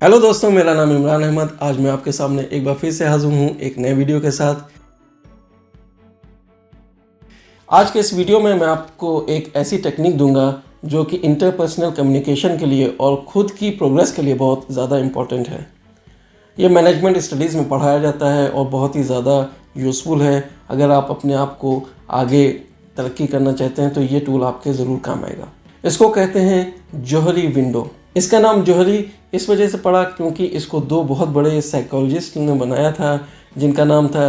Hello दोस्तों, मेरा नाम इमरान अहमद। आज मैं आपके सामने एक बार फिर से हाजिर हूँ एक नए वीडियो के साथ। आज के इस वीडियो में मैं आपको एक ऐसी टेक्निक दूंगा जो कि इंटरपर्सनल कम्युनिकेशन के लिए और ख़ुद की प्रोग्रेस के लिए बहुत ज़्यादा इम्पॉर्टेंट है। ये मैनेजमेंट स्टडीज़ में पढ़ाया जाता है और बहुत ही ज़्यादा यूज़फुल है। अगर आप अपने आप को आगे तरक्की करना चाहते हैं तो ये टूल आपके ज़रूर काम आएगा। इसको कहते हैं जोहरी विंडो। इसका नाम जोहरी इस वजह से पड़ा क्योंकि इसको दो बहुत बड़े साइकोलॉजिस्ट ने बनाया था जिनका नाम था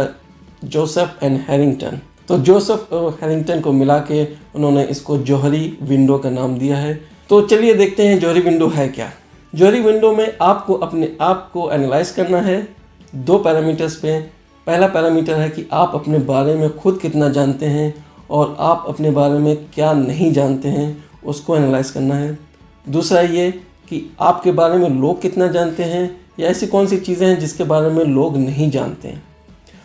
जोसेफ एंड हैरिंगटन। तो जोसेफ और हैरिंगटन को मिला के उन्होंने इसको जोहरी विंडो का नाम दिया है। तो चलिए देखते हैं जोहरी विंडो है क्या। जोहरी विंडो में आपको अपने आप को एनालाइज करना है दो पैरामीटर्स पे। पहला पैरामीटर है कि आप अपने बारे में खुद कितना जानते हैं और आप अपने बारे में क्या नहीं जानते हैं, उसको एनालाइज करना है। दूसरा ये कि आपके बारे में लोग कितना जानते हैं या ऐसी कौन सी चीज़ें हैं जिसके बारे में लोग नहीं जानते हैं।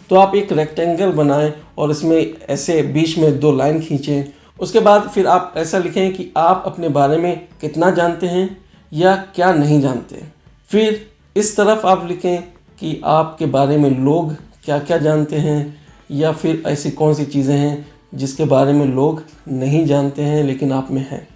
तो आप एक रेक्टेंगल बनाएं और इसमें ऐसे बीच में दो लाइन खींचें। उसके बाद फिर आप ऐसा लिखें कि आप अपने बारे में कितना जानते हैं या क्या नहीं जानते। फिर इस तरफ आप लिखें कि आपके बारे में लोग क्या क्या जानते हैं या फिर ऐसी कौन सी चीज़ें हैं जिसके बारे में लोग नहीं जानते हैं लेकिन आप में हैं।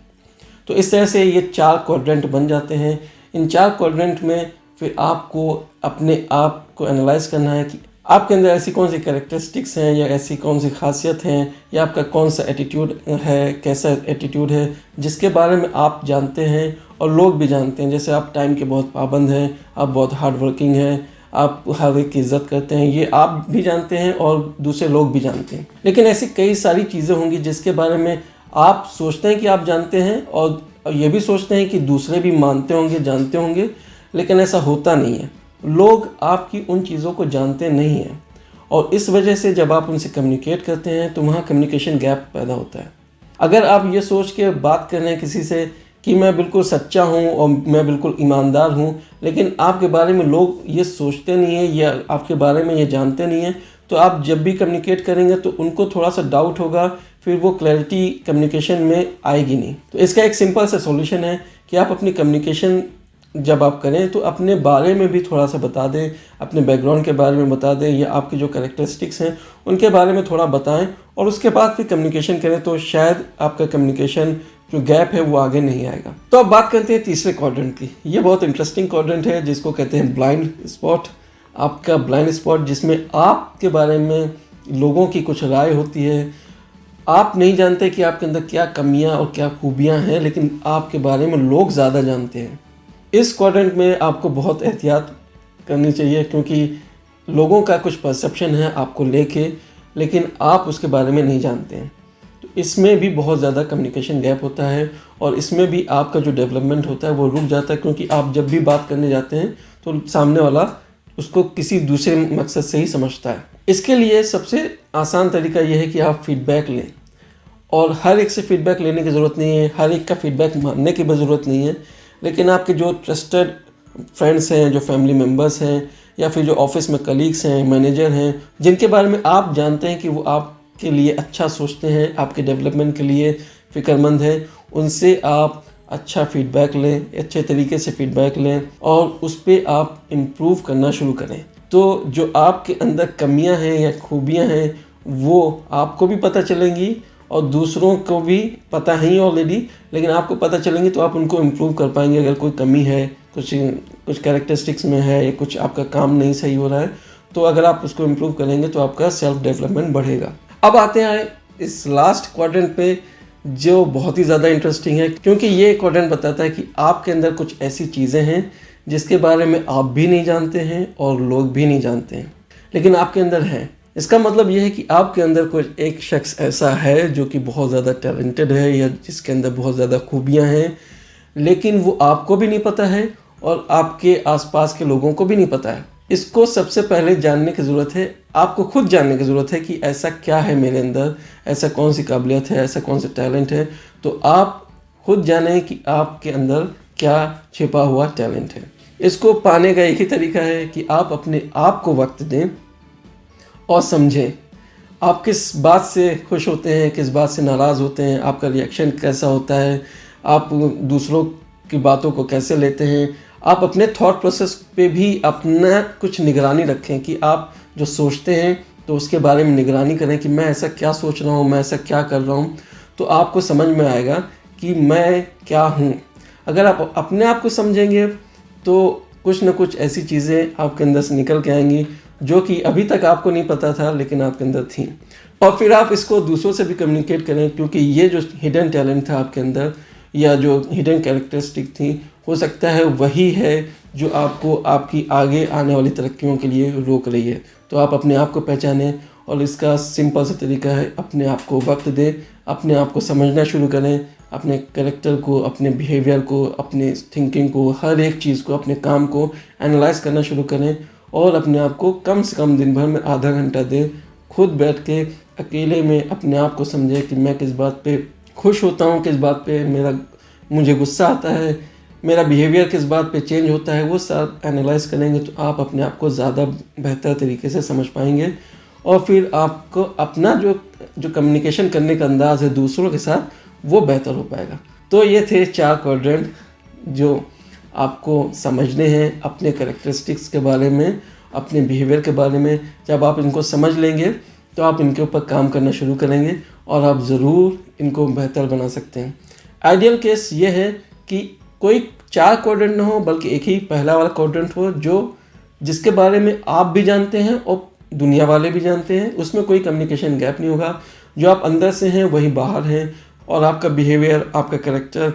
तो इस तरह से ये चार क्वाड्रेंट बन जाते हैं। इन चार क्वाड्रेंट में फिर आपको अपने आप को एनालाइज करना है कि आपके अंदर ऐसी कौन सी कैरेक्टरिस्टिक्स हैं या ऐसी कौन सी खासियत हैं या आपका कौन सा एटीट्यूड है, कैसा एटीट्यूड है जिसके बारे में आप जानते हैं और लोग भी जानते हैं। जैसे आप टाइम के बहुत पाबंद हैं, आप बहुत हार्ड वर्किंग हैं, आप हर एक की इज़्ज़त करते हैं, ये आप भी जानते हैं और दूसरे लोग भी जानते हैं। लेकिन ऐसी कई सारी चीज़ें होंगी जिसके बारे में आप सोचते हैं कि आप जानते हैं और ये भी सोचते हैं कि दूसरे भी मानते होंगे, जानते होंगे, लेकिन ऐसा होता नहीं है। लोग आपकी उन चीज़ों को जानते नहीं हैं और इस वजह से जब आप उनसे कम्युनिकेट करते हैं तो वहाँ कम्युनिकेशन गैप पैदा होता है। अगर आप ये सोच के बात कर रहे हैं किसी से कि मैं बिल्कुल सच्चा हूँ और मैं बिल्कुल ईमानदार हूँ, लेकिन आपके बारे में लोग ये सोचते नहीं है या आपके बारे में ये जानते नहीं हैं, तो आप जब भी कम्युनिकेट करेंगे तो उनको थोड़ा सा डाउट होगा, फिर वो क्लैरिटी कम्युनिकेशन में आएगी नहीं। तो इसका एक सिंपल सा सॉल्यूशन है कि आप अपनी कम्युनिकेशन जब आप करें तो अपने बारे में भी थोड़ा सा बता दें, अपने बैकग्राउंड के बारे में बता दें या आपकी जो कैरेक्टरिस्टिक्स हैं उनके बारे में थोड़ा बताएं और उसके बाद फिर कम्युनिकेशन करें तो शायद आपका कम्युनिकेशन जो गैप है वो आगे नहीं आएगा। तो अब बात करते हैं तीसरे क्वाड्रेंट की। ये बहुत इंटरेस्टिंग क्वाड्रेंट है जिसको कहते हैं ब्लाइंड स्पॉट। आपका ब्लाइंड स्पॉट जिसमें आपके बारे में लोगों की कुछ राय होती है। आप नहीं जानते कि आपके अंदर क्या कमियां और क्या खूबियां हैं, लेकिन आपके बारे में लोग ज़्यादा जानते हैं। इस क्वाड्रेंट में आपको बहुत एहतियात करनी चाहिए क्योंकि लोगों का कुछ परसेप्शन है आपको लेके, लेकिन आप उसके बारे में नहीं जानते हैं। तो इसमें भी बहुत ज़्यादा कम्युनिकेशन गैप होता है और इसमें भी आपका जो डेवलपमेंट होता है वो रुक जाता है क्योंकि आप जब भी बात करने जाते हैं तो सामने वाला उसको किसी दूसरे मकसद से ही समझता है। इसके लिए सबसे आसान तरीका यह है कि आप फीडबैक लें और हर एक से फीडबैक लेने की ज़रूरत नहीं है, हर एक का फीडबैक मानने की भी ज़रूरत नहीं है, लेकिन आपके जो ट्रस्टेड फ्रेंड्स हैं, जो फैमिली मेम्बर्स हैं या फिर जो ऑफिस में कलीग्स हैं, मैनेजर हैं, जिनके बारे में आप जानते हैं कि वो आपके लिए अच्छा सोचते हैं, आपके डेवलपमेंट के लिए फ़िक्रमंद है, उनसे आप अच्छा फीडबैक लें, अच्छे तरीके से फीडबैक लें और उस पर आप इम्प्रूव करना शुरू करें। तो जो आपके अंदर कमियां हैं या खूबियां हैं वो आपको भी पता चलेंगी और दूसरों को भी पता है ही ऑलरेडी, लेकिन आपको पता चलेंगी तो आप उनको इम्प्रूव कर पाएंगे। अगर कोई कमी है, कुछ कैरेक्टरिस्टिक्स में है या कुछ आपका काम नहीं सही हो रहा है, तो अगर आप उसको इम्प्रूव करेंगे तो आपका सेल्फ डेवलपमेंट बढ़ेगा। अब आते हैं इस लास्ट क्वाड्रेंट पे जो बहुत ही ज़्यादा इंटरेस्टिंग है क्योंकि ये क्वाड्रेंट बताता है कि आपके अंदर कुछ ऐसी चीज़ें हैं जिसके बारे में आप भी नहीं जानते हैं और लोग भी नहीं जानते हैं, लेकिन आपके अंदर है। इसका मतलब यह है कि आपके अंदर कोई एक शख्स ऐसा है जो कि बहुत ज़्यादा टैलेंटेड है या जिसके अंदर बहुत ज़्यादा खूबियाँ हैं, लेकिन वो आपको भी नहीं पता है और आपके आसपास के लोगों को भी नहीं पता है। इसको सबसे पहले जानने की ज़रूरत है, आपको खुद जानने की ज़रूरत है कि ऐसा क्या है मेरे अंदर, ऐसा कौन सी काबिलियत है, ऐसा कौन सा टैलेंट है। तो आप खुद जानें कि आपके अंदर क्या छिपा हुआ टैलेंट है। इसको पाने का एक ही तरीका है कि आप अपने आप को वक्त दें और समझें आप किस बात से खुश होते हैं, किस बात से नाराज़ होते हैं, आपका रिएक्शन कैसा होता है, आप दूसरों की बातों को कैसे लेते हैं, आप अपने थॉट प्रोसेस पे भी अपना कुछ निगरानी रखें कि आप जो सोचते हैं तो उसके बारे में निगरानी करें कि मैं ऐसा क्या सोच रहा हूँ, मैं ऐसा क्या कर रहा हूँ, तो आपको समझ में आएगा कि मैं क्या हूँ। अगर आप अपने आप को समझेंगे तो कुछ ना कुछ ऐसी चीज़ें आपके अंदर से निकल के आएंगी जो कि अभी तक आपको नहीं पता था लेकिन आपके अंदर थी, और फिर आप इसको दूसरों से भी कम्युनिकेट करें, क्योंकि ये जो हिडन टैलेंट था आपके अंदर या जो हिडन कैरेक्टरिस्टिक थी, हो सकता है वही है जो आपको आपकी आगे आने वाली तरक्कियों के लिए रोक रही है। तो आप अपने आप को पहचानें, और इसका सिंपल सा तरीका है, अपने आप को वक्त दें, अपने आप को समझना शुरू करें, अपने कैरेक्टर को, अपने बिहेवियर को, अपने थिंकिंग को, हर एक चीज़ को, अपने काम को एनालाइज करना शुरू करें, और अपने आप को कम से कम दिन भर में आधा घंटा दें। खुद बैठ के अकेले में अपने आप को समझें कि मैं किस बात पे खुश होता हूँ, किस बात पे मुझे गुस्सा आता है, मेरा बिहेवियर किस बात पे चेंज होता है। वो सब एनालाइज करेंगे तो आप अपने आप को ज़्यादा बेहतर तरीके से समझ पाएंगे, और फिर आपको अपना जो कम्युनिकेशन करने का अंदाज़ है दूसरों के साथ, वो बेहतर हो पाएगा। तो ये थे 4 क्वाड्रेंट जो आपको समझने हैं अपने कैरेक्टरिस्टिक्स के बारे में, अपने बिहेवियर के बारे में। जब आप इनको समझ लेंगे तो आप इनके ऊपर काम करना शुरू करेंगे और आप ज़रूर इनको बेहतर बना सकते हैं। आइडियल केस ये है कि कोई 4 क्वाड्रेंट ना हो, बल्कि एक ही पहला वाला क्वाड्रेंट हो जिसके बारे में आप भी जानते हैं और दुनिया वाले भी जानते हैं। उसमें कोई कम्युनिकेशन गैप नहीं होगा। जो आप अंदर से हैं वही बाहर हैं, और आपका बिहेवियर, आपका कैरेक्टर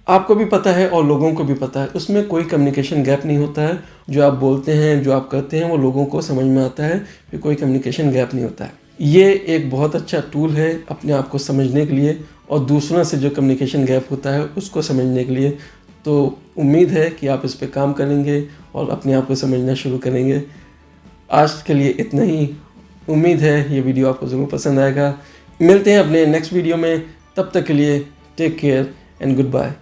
आपको भी पता है और लोगों को भी पता है। उसमें कोई कम्युनिकेशन गैप नहीं होता है। जो आप बोलते हैं, जो आप करते हैं, वो लोगों को समझ में आता है, फिर कोई कम्युनिकेशन गैप नहीं होता है। ये एक बहुत अच्छा टूल है अपने आप को समझने के लिए, और दूसरों से जो कम्युनिकेशन गैप होता है उसको समझने के लिए। तो उम्मीद है कि आप इस पे काम करेंगे और अपने आप को समझना शुरू करेंगे। आज के लिए इतना ही। उम्मीद है ये वीडियो आपको ज़रूर पसंद आएगा। मिलते हैं अपने नेक्स्ट वीडियो में, तब तक के लिए take care and good bye.